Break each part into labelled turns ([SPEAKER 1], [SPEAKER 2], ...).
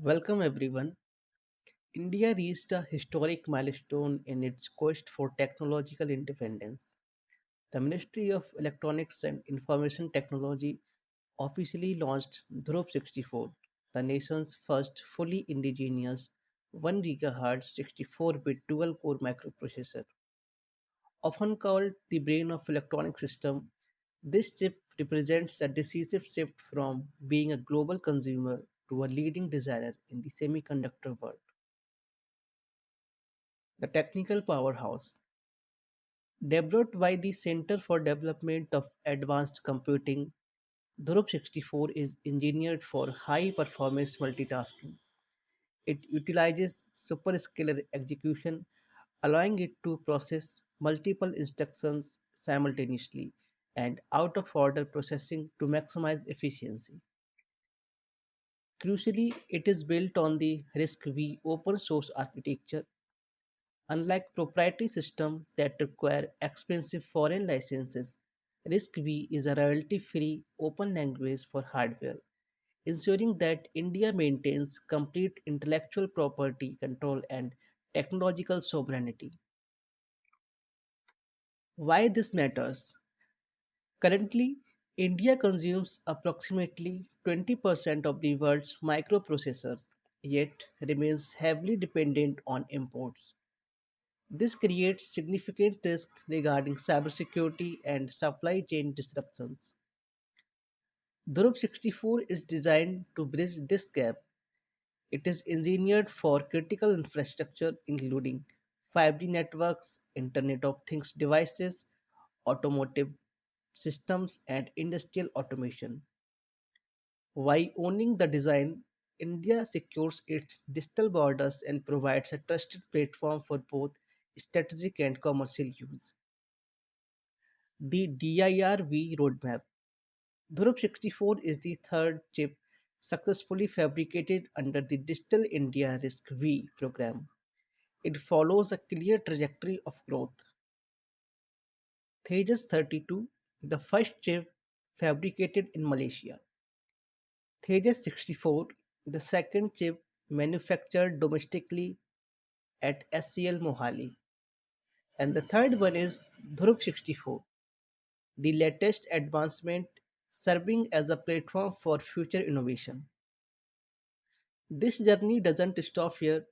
[SPEAKER 1] Welcome everyone. India reached a historic milestone in its quest for technological independence. The Ministry of Electronics and Information Technology officially launched DHRUV64, the nation's first fully indigenous 1 GHz 64-bit dual-core microprocessor. Often called the brain of electronic system, this chip represents a decisive shift from being a global consumer to a leading designer in the semiconductor world. The technical powerhouse. Developed by the Center for Development of Advanced Computing, DHRUV64 is engineered for high performance multitasking. It utilizes superscalar execution, allowing it to process multiple instructions simultaneously and out of order processing to maximize efficiency. Crucially, it is built on the RISC-V open source architecture. Unlike proprietary systems that require expensive foreign licenses, RISC-V is a royalty-free open language for hardware, ensuring that India maintains complete intellectual property control and technological sovereignty. Why this matters? Currently, India consumes approximately 20% of the world's microprocessors, yet remains heavily dependent on imports. This creates significant risk regarding cybersecurity and supply chain disruptions. DHRUV64 is designed to bridge this gap. It is engineered for critical infrastructure including 5G networks, Internet of Things devices, automotive systems, and industrial automation. By owning the design, India secures its digital borders and provides a trusted platform for both strategic and commercial use. The DIRV roadmap. DHRUV64 is the third chip successfully fabricated under the Digital India RISC-V program. It follows a clear trajectory of growth. Tejas 32, the first chip fabricated in Malaysia. Tejas 64, the second chip manufactured domestically at SCL Mohali. And the third one is DHRUV 64, the latest advancement serving as a platform for future innovation. This journey doesn't stop here.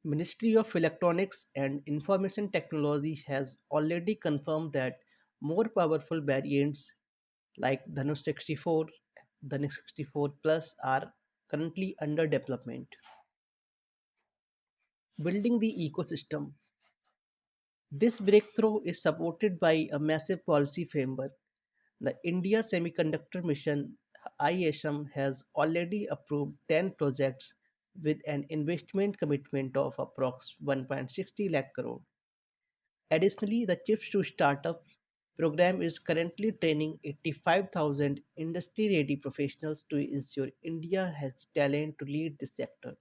[SPEAKER 1] Ministry of Electronics and Information Technology has already confirmed that more powerful variants like Dhanush 64, Dhanush 64 Plus are currently under development. Building the ecosystem. This breakthrough is supported by a massive policy framework. The India Semiconductor Mission ISM has already approved 10 projects with an investment commitment of approx 1.60 lakh crore. Additionally, the Chips to Startups program is currently training 85,000 industry-ready professionals to ensure India has the talent to lead this sector.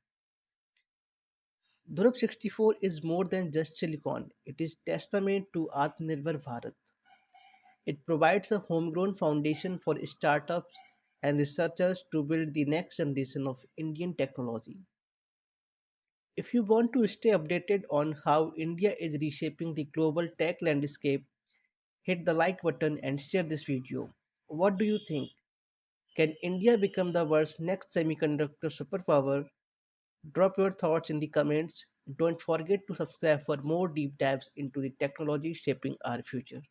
[SPEAKER 1] Dhruv 64 is more than just silicon, it is testament to Atmanirbhar Bharat. It provides a homegrown foundation for startups and researchers to build the next generation of Indian technology. If you want to stay updated on how India is reshaping the global tech landscape, hit the like button and share this video. What do you think? Can India become the world's next semiconductor superpower? Drop your thoughts in the comments. Don't forget to subscribe for more deep dives into the technology shaping our future.